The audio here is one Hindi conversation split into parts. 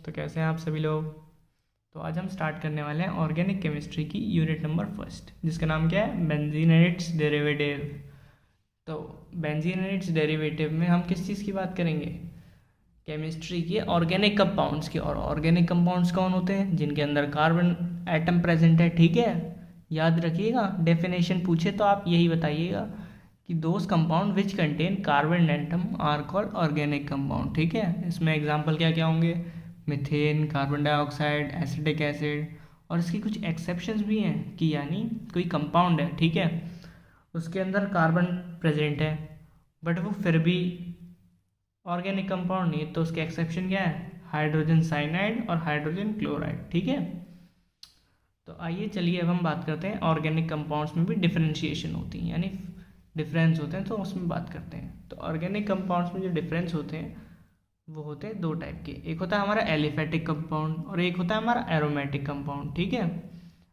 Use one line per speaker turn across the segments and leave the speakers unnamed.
तो कैसे हैं आप सभी लोग। तो आज हम स्टार्ट करने वाले हैं ऑर्गेनिक केमिस्ट्री की यूनिट नंबर फर्स्ट, जिसका नाम क्या है, बेंजीन एंड इट्स डेरिवेटिव। तो बेंजीन एंड इट्स डेरिवेटिव में हम किस चीज़ की बात करेंगे, केमिस्ट्री के ऑर्गेनिक कंपाउंड्स की। और ऑर्गेनिक कंपाउंड्स कौन होते हैं, जिनके अंदर कार्बन एटम प्रेजेंट है। ठीक है, याद रखिएगा, डेफिनेशन पूछे तो आप यही बताइएगा कि those compound which contain carbon atom are called organic compound. ठीक है, इसमें एग्जांपल क्या क्या होंगे, methane, carbon dioxide, acetic acid. और इसकी कुछ एक्सेप्शंस भी हैं कि यानी कोई कंपाउंड है, ठीक है, उसके अंदर कार्बन प्रेजेंट है बट वो फिर भी ऑर्गेनिक कंपाउंड नहीं है, तो उसके एक्सेप्शन क्या है, हाइड्रोजन साइनाइड और हाइड्रोजन क्लोराइड। ठीक है, तो आइए चलिए अब हम बात करते हैं ऑर्गेनिक कंपाउंड्स में भी डिफरेंशिएशन होती है, यानी डिफरेंस होते हैं, तो उसमें बात करते हैं। तो ऑर्गेनिक कंपाउंड्स में जो डिफरेंस होते हैं वो होते हैं दो टाइप के, एक होता है हमारा एलिफेटिक कंपाउंड और एक होता है हमारा एरोमेटिक कंपाउंड। ठीक है,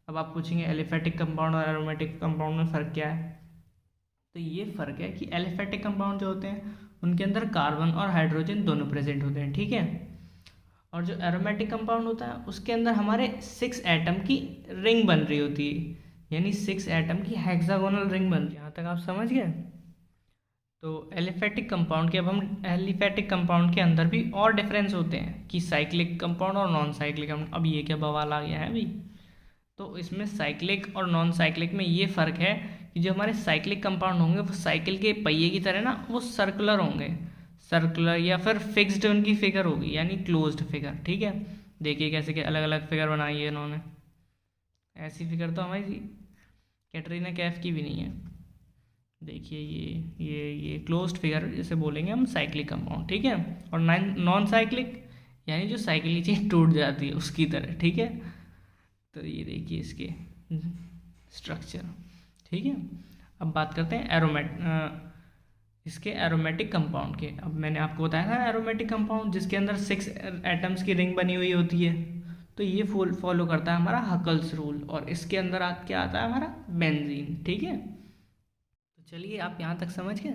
अब आप पूछेंगे एलिफेटिक कंपाउंड और एरोमेटिक कंपाउंड में फ़र्क क्या है। तो ये फ़र्क है कि एलिफेटिक कंपाउंड जो होते हैं उनके अंदर कार्बन और हाइड्रोजन दोनों प्रेजेंट होते हैं। ठीक है, और जो एरोमेटिक कंपाउंड होता है उसके अंदर हमारे 6 एटम की रिंग बन रही होती है, यानी 6 एटम की हेक्सागोनल रिंग बन रही है। यहाँ तक आप समझ गए। तो एलिफेटिक कंपाउंड के, अब हम एलिफेटिक कंपाउंड के अंदर भी और डिफरेंस होते हैं कि साइक्लिक कंपाउंड और नॉन साइक्लिक। अब ये क्या बवाल आ गया है अभी। तो इसमें साइक्लिक और नॉन साइक्लिक में ये फ़र्क है कि जो हमारे साइक्लिक कंपाउंड होंगे वो साइकिल के पहिए की तरह ना वो सर्कुलर होंगे, सर्कुलर या फिर फिक्स्ड उनकी फिगर होगी, यानी क्लोज्ड फिगर। ठीक है, देखिए कैसे के अलग अलग फिगर बनाई है इन्होंने। ऐसी फिगर तो हमारी कैटरीना कैफ की भी नहीं है। देखिए ये क्लोज्ड फिगर जिसे बोलेंगे हम साइक्लिक कंपाउंड। ठीक है, और नॉन साइक्लिक यानी जो साइकिल की चेन टूट जाती है उसकी तरह। ठीक है, तो ये देखिए इसके स्ट्रक्चर। ठीक है, अब बात करते हैं इसके एरोमेटिक कंपाउंड के। अब मैंने आपको बताया था एरोमेटिक कंपाउंड जिसके अंदर 6 एटम्स की रिंग बनी हुई होती है, तो ये फॉलो करता है हमारा हकल्स रूल, और इसके अंदर क्या आता है हमारा बेंजीन। ठीक है, तो चलिए आप यहाँ तक समझ गए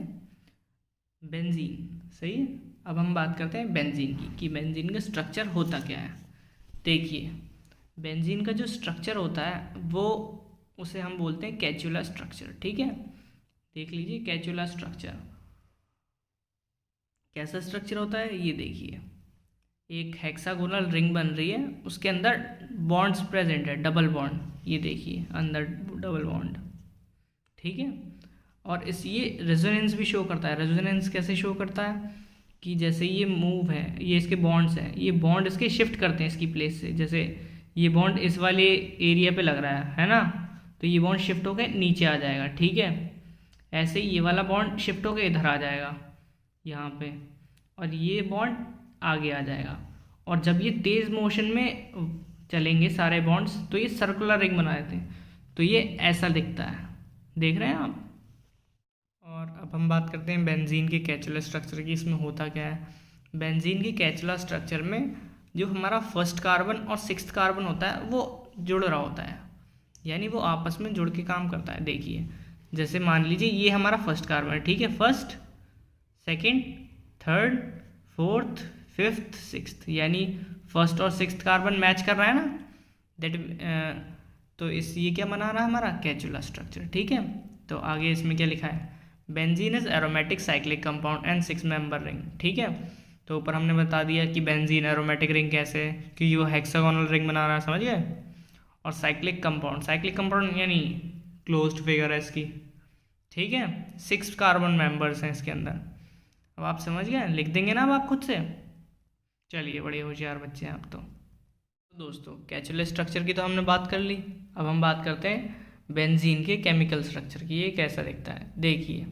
बेंजीन, सही है। अब हम बात करते हैं बेंजीन की कि बेंजीन का स्ट्रक्चर होता क्या है। देखिए बेंजीन का जो स्ट्रक्चर होता है वो उसे हम बोलते हैं कैचुला स्ट्रक्चर। ठीक है, देख लीजिए कैचुला स्ट्रक्चर कैसा स्ट्रक्चर होता है। ये देखिए एक हेक्सागोनल रिंग बन रही है, उसके अंदर बॉन्ड्स प्रेजेंट है, डबल बॉन्ड। ये देखिए अंदर डबल बॉन्ड। ठीक है, और ये रेजोनेंस भी शो करता है। रेजोनेंस कैसे शो करता है कि जैसे ये मूव है, ये इसके बॉन्ड्स हैं, ये बॉन्ड इसके शिफ्ट करते हैं इसकी प्लेस से। जैसे ये बॉन्ड इस वाले एरिया पे लग रहा है ना, तो ये बॉन्ड शिफ्ट होकर नीचे आ जाएगा। ठीक है, ऐसे ही ये वाला बॉन्ड शिफ्ट होकर इधर आ जाएगा यहाँ पे, और ये बॉन्ड आगे आ जाएगा। और जब ये तेज़ मोशन में चलेंगे सारे बॉन्ड्स तो ये सर्कुलर रिंग बना देते हैं, तो ये ऐसा दिखता है, देख रहे हैं आप। और अब हम बात करते हैं बेंजीन के कैचुलर स्ट्रक्चर की। इसमें होता क्या है, बेंजीन की कैचुलर स्ट्रक्चर में जो हमारा फर्स्ट कार्बन और 6th कार्बन होता है वो जुड़ रहा होता है, यानी वो आपस में जुड़ के काम करता है। देखिए जैसे मान लीजिए ये हमारा फर्स्ट कार्बन है, ठीक है, first, second, third, fourth, fifth, sixth, यानी फर्स्ट और 6th कार्बन मैच कर रहा है ना, तो ये क्या बना रहा है हमारा कैचुला स्ट्रक्चर। ठीक है, तो आगे इसमें क्या लिखा है, benzene is aromatic cyclic compound and 6 member ring. ठीक है, तो ऊपर हमने बता दिया कि बेंजीन एरोमेटिक रिंग कैसे है, क्योंकि वो हेक्सागोनल रिंग बना रहा है, समझ गए। और साइक्लिक कंपाउंड यानी क्लोज्ड फिगर है इसकी। ठीक है, 6 कार्बन मेंबर्स हैं इसके अंदर। अब आप समझ गए, लिख देंगे ना अब आप खुद से। चलिए बड़े होशियार बच्चे हैं आप तो दोस्तों कैचुलर स्ट्रक्चर की तो हमने बात कर ली। अब हम बात करते हैं बेंजीन के केमिकल स्ट्रक्चर की। ये कैसा दिखता है, देखिए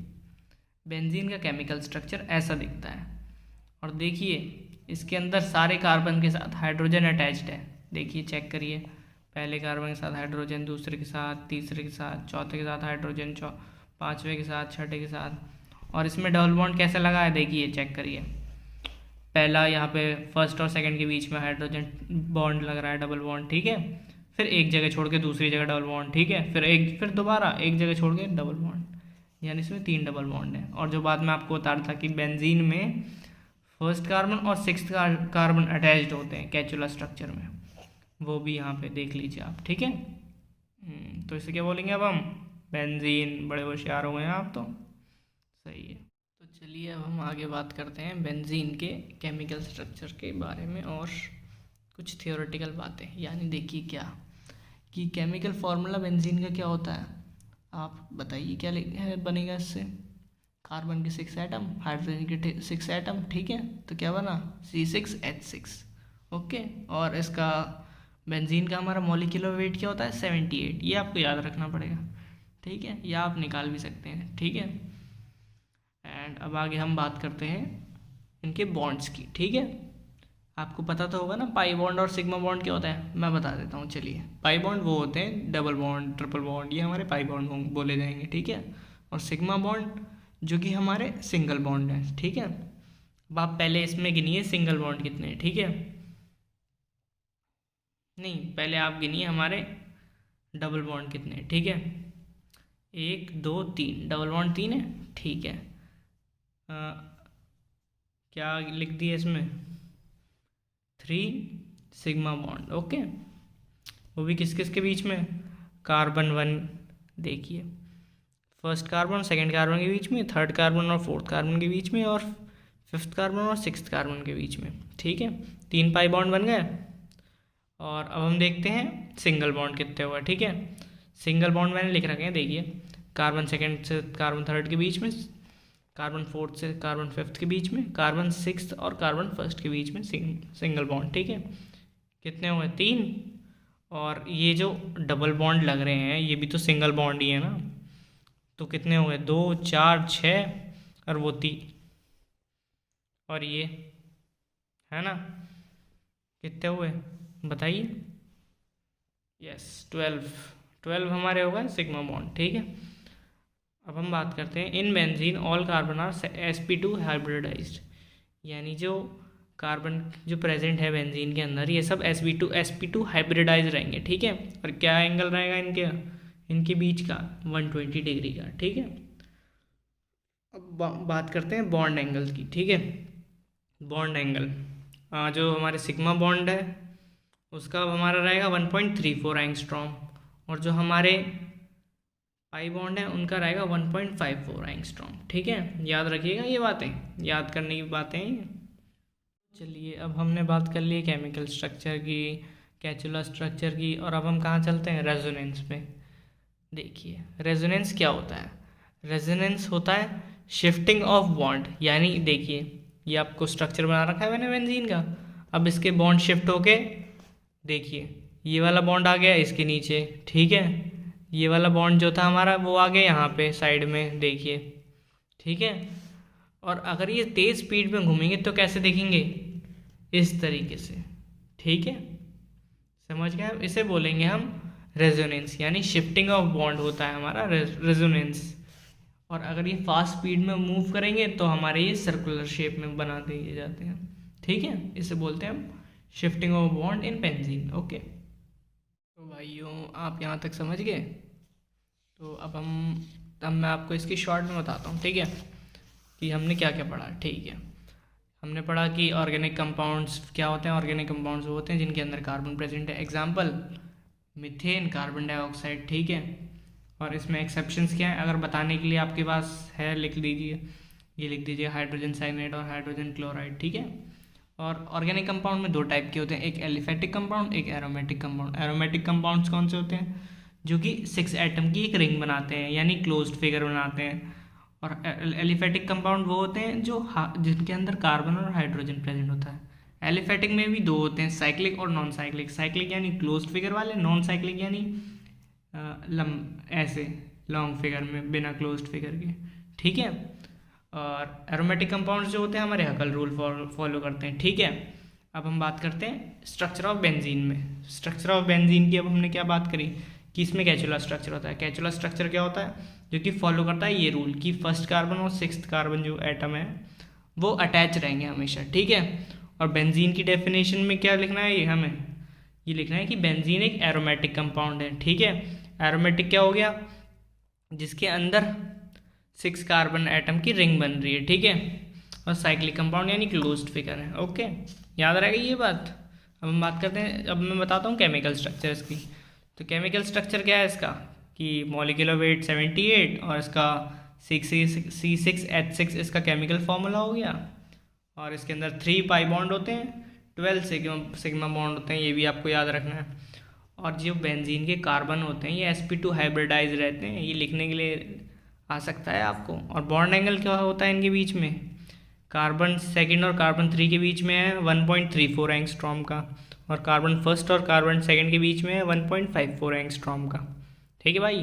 बेंजीन का केमिकल स्ट्रक्चर ऐसा दिखता है, और देखिए इसके अंदर सारे कार्बन के साथ हाइड्रोजन अटैच्ड है। देखिए चेक करिए, पहले कार्बन के साथ हाइड्रोजन, दूसरे के साथ, तीसरे के साथ, चौथे के साथ हाइड्रोजन, पाँचवें के साथ, छठे के साथ। और इसमें डबल बॉन्ड कैसे लगा है, देखिए चेक करिए, पहला यहाँ पे फर्स्ट और सेकंड के बीच में हाइड्रोजन बॉन्ड लग रहा है, डबल बॉन्ड। ठीक है, फिर एक जगह छोड़ के दूसरी जगह डबल बॉन्ड। ठीक है, फिर दोबारा एक जगह छोड़ के डबल बॉन्ड, यानी इसमें 3 डबल बॉन्ड है। और जो बाद में आपको बता रहा था कि बेंजीन में फर्स्ट कार्बन और सिक्स्थ कार्बन अटैच्ड होते हैं कैचुला स्ट्रक्चर में, वो भी यहाँ पे देख लीजिए आप, ठीक है। तो इसे क्या बोलेंगे अब हम, बेंजीन। बड़े होशियार हो गए हैं आप तो, सही है। तो चलिए अब हम आगे बात करते हैं बेंजीन के केमिकल स्ट्रक्चर के बारे में और कुछ थियोरेटिकल बातें। यानी देखिए क्या कि केमिकल फार्मूला बेंजीन का क्या होता है, आप बताइए क्या बनेगा इससे। कार्बन के 6 एटम, हाइड्रोजन के 6 एटम, ठीक है। तो क्या बना, C6H6, ओके। और इसका बेंजीन का हमारा मॉलिक्यूलर वेट क्या होता है, 78। ये आपको याद रखना पड़ेगा, ठीक है, या आप निकाल भी सकते हैं, ठीक है। एंड अब आगे हम बात करते हैं इनके बॉन्ड्स की, ठीक है। आपको पता तो होगा ना पाई बॉन्ड और सिग्मा बॉन्ड क्या होता है, मैं बता देता हूँ। चलिए, पाई बॉन्ड वो होते हैं डबल बॉन्ड, ट्रिपल बॉन्ड, ये हमारे पाई बॉन्ड बोले जाएंगे, ठीक है। और सिग्मा बॉन्ड जो कि हमारे सिंगल बॉन्ड है, ठीक है। अब आप पहले इसमें गिनिए सिंगल बॉन्ड कितने हैं, ठीक है। नहीं, पहले आप गिनिए हमारे डबल बॉन्ड कितने हैं, ठीक है। 1 2 3 डबल बॉन्ड 3 है, ठीक है। क्या लिख दिए इसमें, 3 सिग्मा बॉन्ड, ओके। वो भी किस किस के बीच में, कार्बन 1, देखिए फर्स्ट कार्बन और सेकेंड कार्बन के बीच में, थर्ड कार्बन और फोर्थ कार्बन के बीच में, और फिफ्थ कार्बन और सिक्स्थ कार्बन के बीच में, ठीक है। 3 पाई बॉन्ड बन गए। और अब हम देखते हैं सिंगल बॉन्ड कितने हुआ, ठीक है। सिंगल बॉन्ड मैंने लिख रखे हैं, देखिए कार्बन सेकेंड से कार्बन थर्ड के बीच में, कार्बन फोर्थ से कार्बन फिफ्थ के बीच में, कार्बन सिक्स्थ और कार्बन फर्स्ट के बीच में सिंगल बॉन्ड, ठीक है। कितने हुए, 3। और ये जो डबल बॉन्ड लग रहे हैं ये भी तो सिंगल बॉन्ड ही है ना, तो कितने हुए, 2 4 6 और वो 3, और ये है ना, कितने हुए बताइए, यस 12 हमारे हो गए सिग्मा बॉन्ड, ठीक है। अब हम बात करते हैं in benzene all carbon are sp2 hybridized, यानी जो कार्बन जो प्रेजेंट है बेंजीन के अंदर ये सब sp2 हाइब्रिडाइज रहेंगे, ठीक है। और क्या एंगल रहेगा इनके बीच का, 120 डिग्री का, ठीक है। अब बात करते हैं बॉन्ड एंगल की, ठीक है। बॉन्ड एंगल जो हमारे सिग्मा बॉन्ड है उसका हमारा रहेगा 1.34 एंगस्ट्रॉम, और जो हमारे पाई बॉन्ड है उनका रहेगा 1.54 एंगस्ट्रॉम, ठीक है। याद रखिएगा ये बातें, याद करने की बातें हैं। चलिए अब हमने बात कर ली केमिकल स्ट्रक्चर की, कैचुला स्ट्रक्चर की, और अब हम कहाँ चलते हैं, रेजोनेंस पे। देखिए रेजोनेंस क्या होता है, रेजोनेंस होता है शिफ्टिंग ऑफ बॉन्ड। यानी देखिए ये आपको स्ट्रक्चर बना रखा है मैंने बेंजीन का, अब इसके बॉन्ड शिफ्ट होके देखिए ये वाला बॉन्ड आ गया इसके नीचे, ठीक है। ये वाला बॉन्ड जो था हमारा वो आ गया यहाँ पे साइड में, देखिए, ठीक है। और अगर ये तेज़ स्पीड में घूमेंगे तो कैसे देखेंगे, इस तरीके से, ठीक है। समझ गए, इसे बोलेंगे हम रेजोनेंस, यानी शिफ्टिंग ऑफ बॉन्ड होता है हमारा रेजोनेंस। और अगर ये फास्ट स्पीड में मूव करेंगे तो हमारे ये सर्कुलर शेप में बना दिए जाते हैं, ठीक है। इसे बोलते हैं हम shifting of bond in benzene, okay. तो भाइयों आप यहाँ तक समझ गए, तो अब मैं आपको इसकी शॉर्ट में बताता हूँ, ठीक है, कि हमने क्या क्या पढ़ा, ठीक है। हमने पढ़ा कि ऑर्गेनिक कंपाउंड्स क्या होते हैं, ऑर्गेनिक कंपाउंड्स वो होते हैं जिनके अंदर कार्बन प्रेजेंट है, एग्जाम्पल मीथेन, कार्बन डाइऑक्साइड, ठीक है। और इसमें एक्सेप्शंस क्या है अगर बताने के लिए आपके पास है, लिख लीजिए, ये लिख दीजिए हाइड्रोजन साइनाइड और हाइड्रोजन क्लोराइड, ठीक है। और ऑर्गेनिक कंपाउंड में 2 टाइप के होते हैं, एक एलिफेटिक कंपाउंड, एक एरोमेटिक कंपाउंड। एरोमेटिक कंपाउंड्स कौन से होते हैं, जो कि 6 एटम की एक रिंग बनाते हैं, यानी क्लोज्ड फिगर बनाते हैं। और एलिफेटिक कंपाउंड वो होते हैं जो जिनके अंदर कार्बन और हाइड्रोजन प्रेजेंट होता है। एलिफेटिक में भी 2 होते हैं, साइक्लिक और नॉन साइक्लिक। साइक्लिक यानी क्लोज्ड फिगर वाले, नॉन साइक्लिक यानी ऐसे लॉन्ग फिगर में बिना क्लोज्ड फिगर के, ठीक है। और एरोमेटिक कंपाउंड्स जो होते हैं हमारे हकल रूल फॉलो करते हैं, ठीक है। अब हम बात करते हैं स्ट्रक्चर ऑफ बेंजीन में। स्ट्रक्चर ऑफ बेंजीन की अब हमने क्या बात करी कि इसमें कैचुला स्ट्रक्चर होता है। कैचुला स्ट्रक्चर क्या होता है, जो कि फॉलो करता है ये रूल कि फर्स्ट कार्बन और सिक्स्थ कार्बन जो एटम है वो अटैच रहेंगे हमेशा, ठीक है। और बेंजीन की डेफिनेशन में क्या लिखना है, ये हमें ये लिखना है कि बेंजीन एक एरोमेटिक कंपाउंड है, ठीक है। एरोमेटिक क्या हो गया, जिसके अंदर 6 कार्बन एटम की रिंग बन रही है, ठीक है। और साइक्लिक कंपाउंड यानी क्लोज्ड फिगर है। ओके, याद रहेगा ये बात। अब हम बात करते हैं, अब मैं बताता हूँ केमिकल स्ट्रक्चर इसकी। तो केमिकल स्ट्रक्चर क्या है इसका कि मॉलिक्यूलर वेट 78 और इसका C6H6 इसका केमिकल फॉर्मूला हो गया। और इसके अंदर 3 पाई बॉन्ड होते हैं, 12 सिग्मा बॉन्ड होते हैं, ये भी आपको याद रखना है। और जो बेंजीन के कार्बन होते हैं ये sp2 हाइब्रिडाइज रहते हैं, ये लिखने के लिए आ सकता है आपको। और बॉन्ड एंगल क्या होता है इनके बीच में, कार्बन सेकंड और कार्बन 3 के बीच में है 1.34 एंगस्ट्रॉम का, और कार्बन फर्स्ट और कार्बन सेकंड के बीच में है 1.54 एंगस्ट्रॉम का। ठीक है भाई।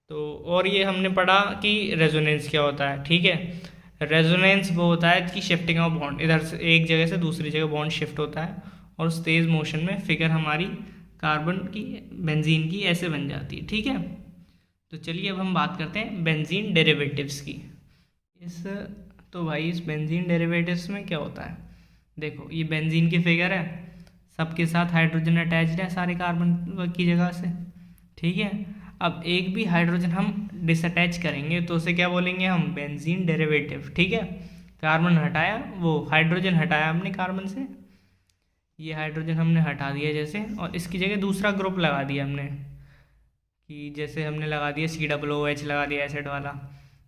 तो और ये हमने पढ़ा कि रेजोनेंस क्या होता है। ठीक है, रेजोनेंस वो होता है कि शिफ्टिंग ऑफ बॉन्ड, इधर से एक जगह से दूसरी जगह बॉन्ड शिफ्ट होता है और उस तेज़ मोशन में फिगर हमारी कार्बन की बेंजीन की ऐसे बन जाती है। ठीक है, तो चलिए अब हम बात करते हैं बेंजीन डेरिवेटिव्स की। तो भाई इस बेंजीन डेरिवेटिव्स में क्या होता है, देखो ये बेंजीन की फिगर है, सबके साथ हाइड्रोजन अटैच्ड है सारे कार्बन की जगह से। ठीक है, अब एक भी हाइड्रोजन हम डिसअटैच करेंगे तो उसे क्या बोलेंगे हम, बेंजीन डेरिवेटिव। ठीक है, कार्बन हटाया, वो हाइड्रोजन हटाया हमने कार्बन से, ये हाइड्रोजन हमने हटा दिया जैसे, और इसकी जगह दूसरा ग्रुप लगा दिया हमने, कि जैसे हमने लगा दिया COOH लगा दिया एसिड वाला,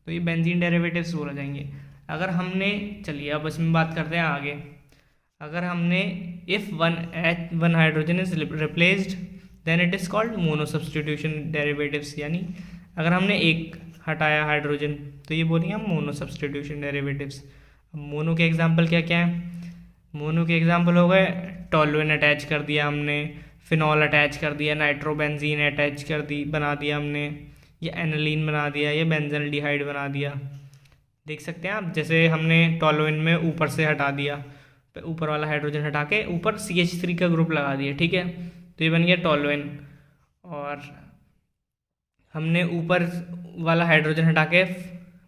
तो ये बेंजीन डेरिवेटिव्स बोला जाएंगे। अगर हमने, चलिए अब इसमें बात करते हैं आगे, अगर हमने if one hydrogen is replaced then it is called mono substitution derivatives, यानी अगर हमने एक हटाया हाइड्रोजन तो ये बोलेंगे हम मोनो सब्सटीट्यूशन डेरिवेटिव्स। अब मोनो के एग्जांपल क्या क्या है, मोनो के एग्जांपल हो गए टॉलुएन अटैच कर दिया हमने, फिनॉल अटैच कर दिया, नाइट्रोबेंजीन अटैच कर दी बना दिया हमने, ये एनिलीन बना दिया, ये बेंजल्डिहाइड बना दिया। देख सकते हैं आप, जैसे हमने टॉलुएन में ऊपर से हटा दिया, ऊपर वाला हाइड्रोजन हटा के ऊपर CH3 का ग्रुप लगा दिया। ठीक है, तो ये बन गया टॉलुएन, और हमने ऊपर वाला हाइड्रोजन हटा के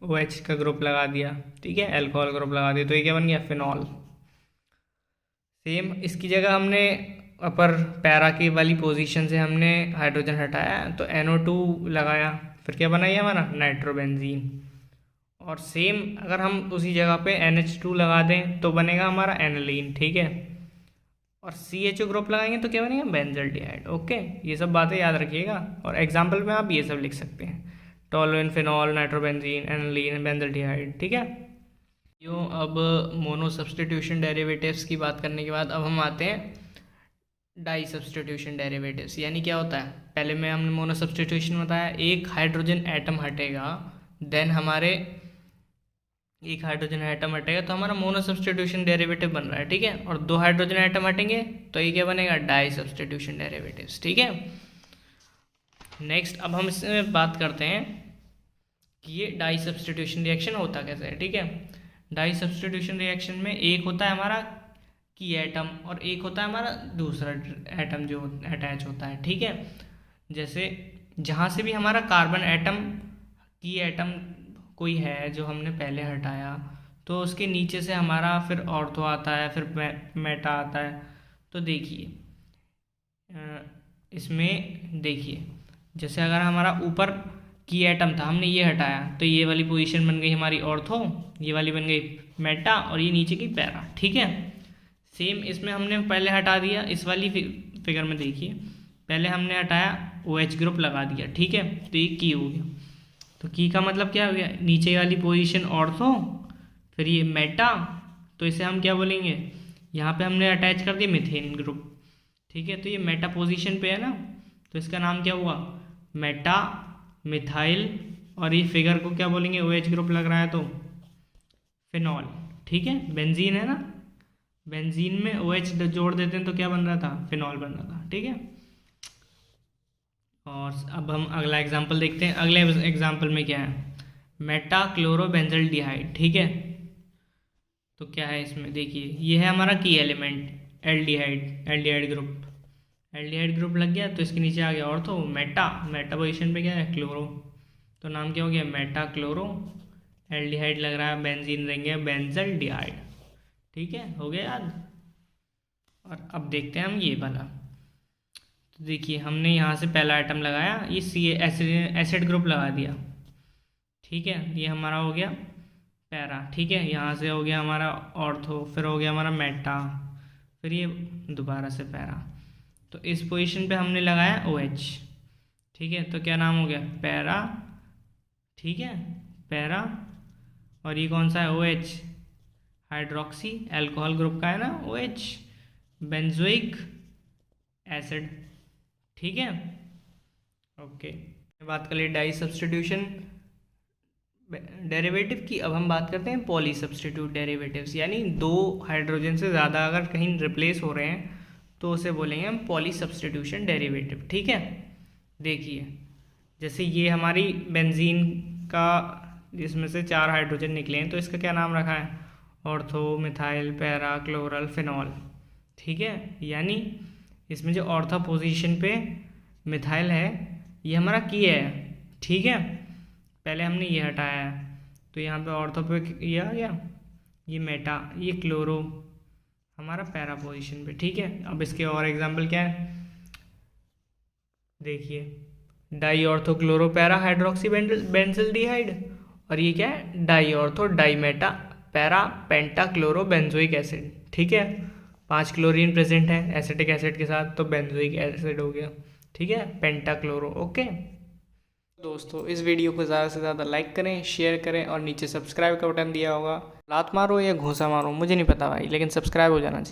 OH का ग्रुप लगा दिया। ठीक है, अल्कोहल ग्रुप लगा दिया, तो ये क्या बन गया, फिनॉल। सेम इसकी जगह हमने अपर पैरा की वाली पोजीशन से हमने हाइड्रोजन हटाया तो NO2 लगाया, फिर क्या बना ये हमारा नाइट्रोबेंजीन। और सेम अगर हम उसी जगह पे NH2 लगा दें तो बनेगा हमारा एनिलीन। ठीक है, और CHO ग्रुप लगाएंगे तो क्या बनेगा, बेंजल्डिहाइड। ओके, ये सब बातें याद रखिएगा, और एग्जाम्पल में आप ये सब लिख सकते हैं, टॉलुएन, फिनॉल, नाइट्रोबेंजीन, एनिलीन, बेंजल्डिहाइड। ठीक है, यो अब मोनो सब्सटीट्यूशन डेरिवेटिव्स की बात करने के बाद अब हम आते हैं डाई सब्सटीट्यूशन डेरिवेटिव्स, यानी क्या होता है। पहले में हमने मोनो सब्सटीट्यूशन बताया, एक हाइड्रोजन एटम हटेगा, देन हमारे एक हाइड्रोजन एटम हटेगा तो हमारा मोनो सब्सटीट्यूशन डेरिवेटिव बन रहा है। ठीक है, और 2 हाइड्रोजन एटम हटेंगे तो ये क्या बनेगा, डाई सब्सटीट्यूशन डेरिवेटिव्स। ठीक है, नेक्स्ट अब हम इसमें बात करते हैं कि ये डाई सब्सटीट्यूशन रिएक्शन होता कैसे है। ठीक है, डाई सब्सटीट्यूशन रिएक्शन में एक होता है हमारा की एटम और एक होता है हमारा दूसरा एटम जो अटैच होता है। ठीक है, जैसे जहाँ से भी हमारा कार्बन एटम की एटम कोई है जो हमने पहले हटाया तो उसके नीचे से हमारा फिर ऑर्थो आता है, फिर मेटा आता है। तो देखिए इसमें देखिए, जैसे अगर हमारा ऊपर की एटम था, हमने ये हटाया तो ये वाली पोजीशन बन गई हमारी ऑर्थो, ये वाली बन गई मेटा, और ये नीचे की पैरा। ठीक है, सेम इसमें हमने पहले हटा दिया, इस वाली फिगर में देखिए पहले हमने हटाया OH ग्रुप लगा दिया। ठीक है, तो ये की हो गया, तो की का मतलब क्या हो गया, नीचे वाली पोजीशन ऑर्थो, फिर ये मेटा, तो इसे हम क्या बोलेंगे, यहाँ पे हमने अटैच कर दिया मीथेन ग्रुप। ठीक है, तो ये मेटा पोजीशन पे है ना, तो इसका नाम क्या हुआ, मेटा मिथाइल, और ये फिगर को क्या बोलेंगे, OH ग्रुप लग रहा है तो फिनॉल। ठीक है, बेंजीन है ना, बेंजीन में OH जोड़ देते हैं तो क्या बन रहा था, फिनॉल बन रहा था। ठीक है, और अब हम अगला एग्जाम्पल देखते हैं। अगले एग्जाम्पल में क्या है, मेटा क्लोरोबेंजल्डिहाइड। ठीक है, तो क्या है इसमें देखिए, ये है हमारा की एलिमेंट एल्डिहाइड ग्रुप लग गया, तो इसके नीचे आ गया और तो मेटा पोजीशन पे क्या है, क्लोरो, तो नाम क्या हो गया, मेटा क्लोरो एल्डिहाइड लग रहा है, बेंजीन रहेंगे बेंजल्डिहाइड। ठीक है, हो गया याद। और अब देखते हैं हम ये वाला, तो देखिए हमने यहाँ से पहला आइटम लगाया, ये एसिड ग्रुप लगा दिया। ठीक है, ये हमारा हो गया पैरा, ठीक है। यहाँ से हो गया हमारा ऑर्थो, फिर हो गया हमारा मेटा, फिर ये दोबारा से पैरा। तो इस पोजीशन पे हमने लगाया OH, ठीक है। तो क्या नाम हो गया, पैरा, ठीक है, पैरा। और ये कौन सा है, OH, हाइड्रोक्सी, अल्कोहल ग्रुप का है ना OH, बेंजोइक एसिड, ठीक है। ओके, बात कर लिए डाई सब्सटीट्यूशन डेरिवेटिव की। अब हम बात करते हैं पॉली सब्सटीट्यूट डेरिवेटिव्स, यानी दो हाइड्रोजन से ज़्यादा अगर कहीं रिप्लेस हो रहे हैं तो उसे बोलेंगे हम पॉली सब्सटीट्यूशन डेरिवेटिव, ठीक है। देखिए, जैसे ये हमारी बेंजीन का, जिसमें से 4 हाइड्रोजन निकले हैं, तो इसका क्या नाम रखा है, ortho, methyl, para, chloral, phenol, ठीक है। यानी इसमें जो ऑर्थो पोजीशन पे मिथाइल है, ये हमारा की है, ठीक है। पहले हमने ये हटाया है, तो यहाँ पे ऑर्थो पे ये आ गया, ये मेटा, ये क्लोरो हमारा पैरा पोजीशन पे, ठीक है। अब इसके और एग्जांपल क्या है, देखिए, di ortho chloro para hydroxy benzaldehyde, और ये क्या है, di ortho di meta para penta chloro benzoic acid, ठीक है। 5 क्लोरीन प्रेजेंट है एसिटिक एसिड के साथ, तो बेंजोइक एसिड हो गया, ठीक है, पेंटा क्लोरो। ओके दोस्तों, इस वीडियो को ज़्यादा से ज़्यादा लाइक करें, शेयर करें, और नीचे सब्सक्राइब का बटन दिया होगा, लात मारो या घूंसा मारो मुझे नहीं पता भाई, लेकिन सब्सक्राइब हो जाना चाहिए।